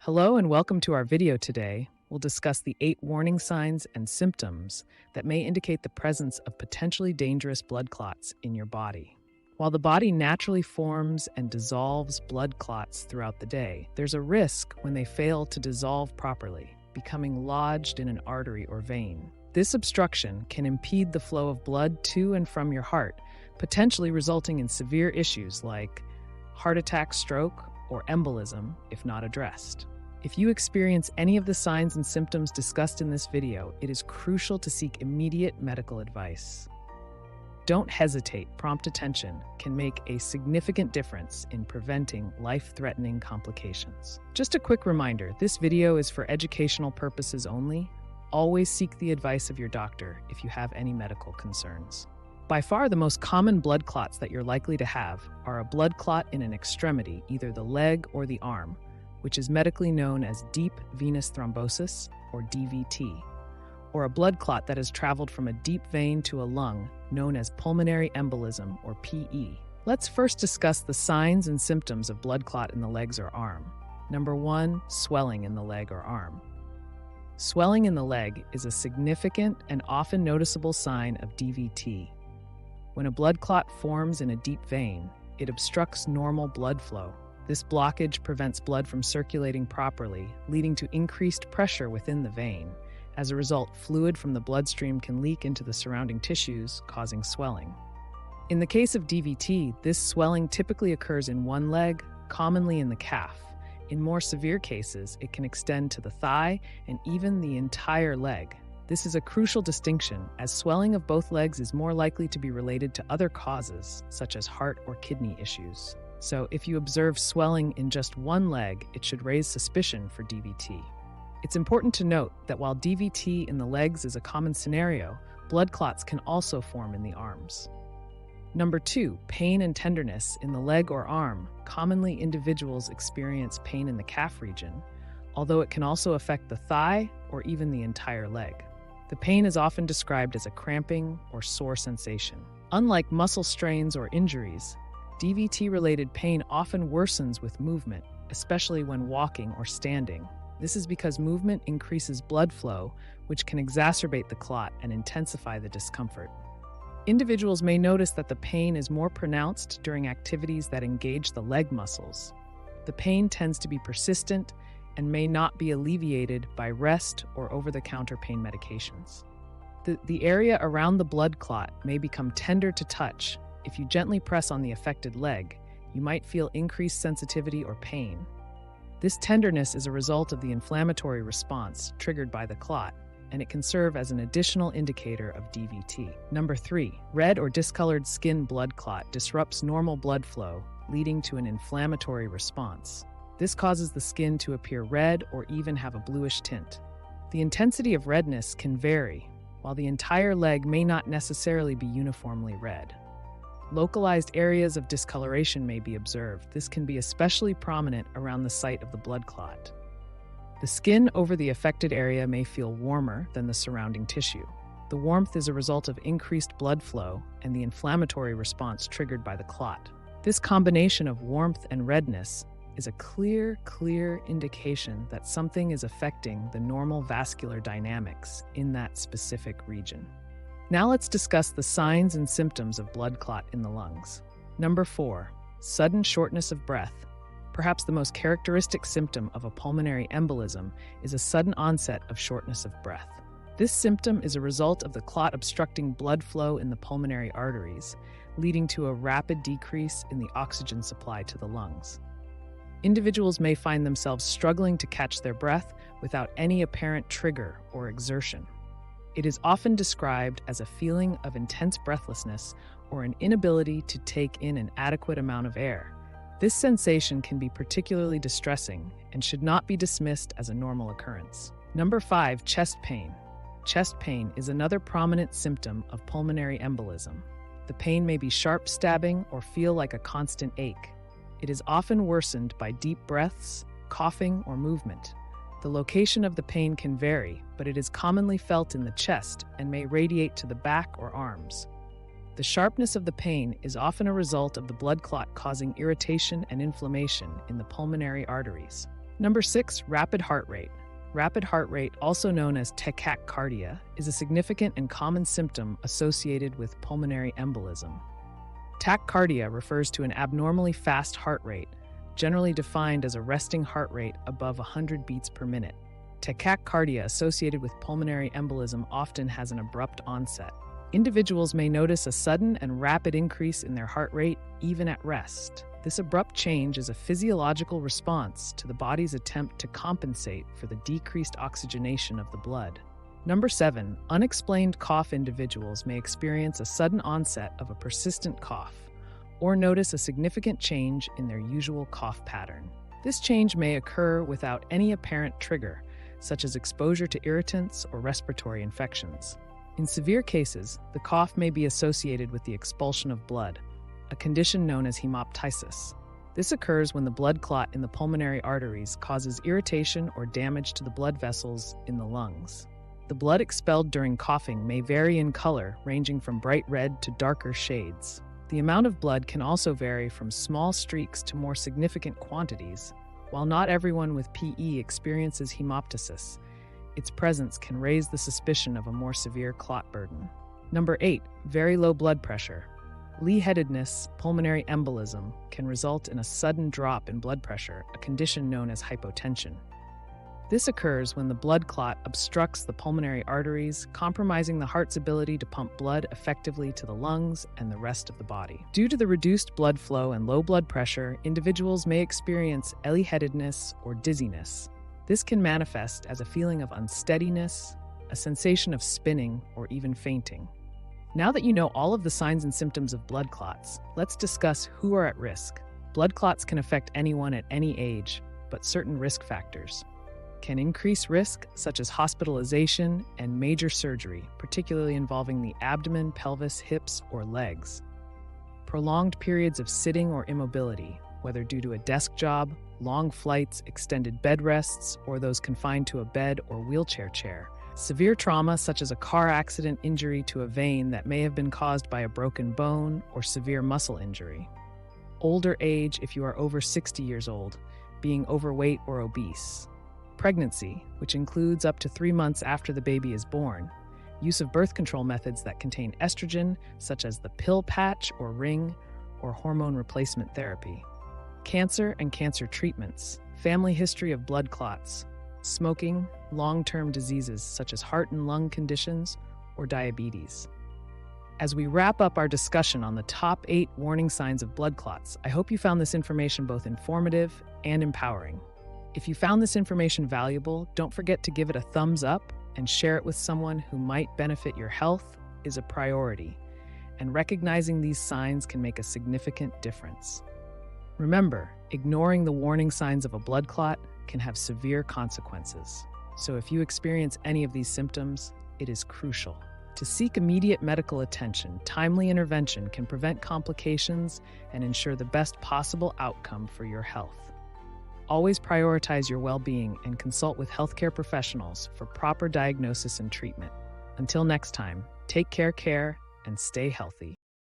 Hello and welcome to our video today. We'll discuss the 8 warning signs and symptoms that may indicate the presence of potentially dangerous blood clots in your body. While the body naturally forms and dissolves blood clots throughout the day, there's a risk when they fail to dissolve properly, becoming lodged in an artery or vein. This obstruction can impede the flow of blood to and from your heart, potentially resulting in severe issues like heart attack, stroke, or embolism if not addressed. If you experience any of the signs and symptoms discussed in this video, it is crucial to seek immediate medical advice. Don't hesitate. Prompt attention can make a significant difference in preventing life-threatening complications. Just a quick reminder, this video is for educational purposes only. Always seek the advice of your doctor if you have any medical concerns. By far, the most common blood clots that you're likely to have are a blood clot in an extremity, either the leg or the arm, which is medically known as deep venous thrombosis, or DVT, or a blood clot that has traveled from a deep vein to a lung, known as pulmonary embolism, or PE. Let's first discuss the signs and symptoms of blood clot in the legs or arm. Number 1, swelling in the leg or arm. Swelling in the leg is a significant and often noticeable sign of DVT. When a blood clot forms in a deep vein, it obstructs normal blood flow. This blockage prevents blood from circulating properly, leading to increased pressure within the vein. As a result, fluid from the bloodstream can leak into the surrounding tissues, causing swelling. In the case of DVT, this swelling typically occurs in one leg, commonly in the calf. In more severe cases, it can extend to the thigh and even the entire leg. This is a crucial distinction, as swelling of both legs is more likely to be related to other causes, such as heart or kidney issues. So, if you observe swelling in just one leg, it should raise suspicion for DVT. It's important to note that while DVT in the legs is a common scenario, blood clots can also form in the arms. Number 2, pain and tenderness in the leg or arm. Commonly, individuals experience pain in the calf region, although it can also affect the thigh or even the entire leg. The pain is often described as a cramping or sore sensation. Unlike muscle strains or injuries, DVT-related pain often worsens with movement, especially when walking or standing. This is because movement increases blood flow, which can exacerbate the clot and intensify the discomfort. Individuals may notice that the pain is more pronounced during activities that engage the leg muscles. The pain tends to be persistent and may not be alleviated by rest or over-the-counter pain medications. The area around the blood clot may become tender to touch. If you gently press on the affected leg, you might feel increased sensitivity or pain. This tenderness is a result of the inflammatory response triggered by the clot, and it can serve as an additional indicator of DVT. Number 3, red or discolored skin blood clot disrupts normal blood flow, leading to an inflammatory response. This causes the skin to appear red or even have a bluish tint. The intensity of redness can vary, while the entire leg may not necessarily be uniformly red. Localized areas of discoloration may be observed. This can be especially prominent around the site of the blood clot. The skin over the affected area may feel warmer than the surrounding tissue. The warmth is a result of increased blood flow and the inflammatory response triggered by the clot. This combination of warmth and redness is a clear indication that something is affecting the normal vascular dynamics in that specific region. Now let's discuss the signs and symptoms of blood clot in the lungs. Number 4, sudden shortness of breath. Perhaps the most characteristic symptom of a pulmonary embolism is a sudden onset of shortness of breath. This symptom is a result of the clot obstructing blood flow in the pulmonary arteries, leading to a rapid decrease in the oxygen supply to the lungs. Individuals may find themselves struggling to catch their breath without any apparent trigger or exertion. It is often described as a feeling of intense breathlessness or an inability to take in an adequate amount of air. This sensation can be particularly distressing and should not be dismissed as a normal occurrence. Number 5, chest pain. Chest pain is another prominent symptom of pulmonary embolism. The pain may be sharp stabbing or feel like a constant ache. It is often worsened by deep breaths, coughing, or movement. The location of the pain can vary, but it is commonly felt in the chest and may radiate to the back or arms. The sharpness of the pain is often a result of the blood clot causing irritation and inflammation in the pulmonary arteries. Number 6, rapid heart rate. Rapid heart rate, also known as tachycardia, is a significant and common symptom associated with pulmonary embolism. Tachycardia refers to an abnormally fast heart rate, generally defined as a resting heart rate above 100 beats per minute. Tachycardia associated with pulmonary embolism often has an abrupt onset. Individuals may notice a sudden and rapid increase in their heart rate even at rest. This abrupt change is a physiological response to the body's attempt to compensate for the decreased oxygenation of the blood. Number 7, unexplained cough. Individuals may experience a sudden onset of a persistent cough or notice a significant change in their usual cough pattern. This change may occur without any apparent trigger, such as exposure to irritants or respiratory infections. In severe cases, the cough may be associated with the expulsion of blood, a condition known as hemoptysis. This occurs when the blood clot in the pulmonary arteries causes irritation or damage to the blood vessels in the lungs. The blood expelled during coughing may vary in color, ranging from bright red to darker shades. The amount of blood can also vary from small streaks to more significant quantities. While not everyone with PE experiences hemoptysis, its presence can raise the suspicion of a more severe clot burden. Number 8, very low blood pressure. Lightheadedness, pulmonary embolism, can result in a sudden drop in blood pressure, a condition known as hypotension. This occurs when the blood clot obstructs the pulmonary arteries, compromising the heart's ability to pump blood effectively to the lungs and the rest of the body. Due to the reduced blood flow and low blood pressure, individuals may experience lightheadedness or dizziness. This can manifest as a feeling of unsteadiness, a sensation of spinning, or even fainting. Now that you know all of the signs and symptoms of blood clots, let's discuss who are at risk. Blood clots can affect anyone at any age, but certain risk factors can increase risk, such as hospitalization and major surgery, particularly involving the abdomen, pelvis, hips, or legs. Prolonged periods of sitting or immobility, whether due to a desk job, long flights, extended bed rests, or those confined to a bed or wheelchair chair. Severe trauma, such as a car accident, injury to a vein that may have been caused by a broken bone or severe muscle injury. Older age, if you are over 60 years old, being overweight or obese. Pregnancy, which includes up to 3 months after the baby is born. Use of birth control methods that contain estrogen, such as the pill patch or ring, or hormone replacement therapy. Cancer and cancer treatments. Family history of blood clots. Smoking, long-term diseases such as heart and lung conditions, or diabetes. As we wrap up our discussion on the top 8 warning signs of blood clots, I hope you found this information both informative and empowering. If you found this information valuable, don't forget to give it a thumbs up and share it with someone who might benefit. Your health is a priority, and recognizing these signs can make a significant difference. Remember, ignoring the warning signs of a blood clot can have severe consequences. So if you experience any of these symptoms, it is crucial to seek immediate medical attention. Timely intervention can prevent complications and ensure the best possible outcome for your health. Always prioritize your well-being and consult with healthcare professionals for proper diagnosis and treatment. Until next time, take care, and stay healthy.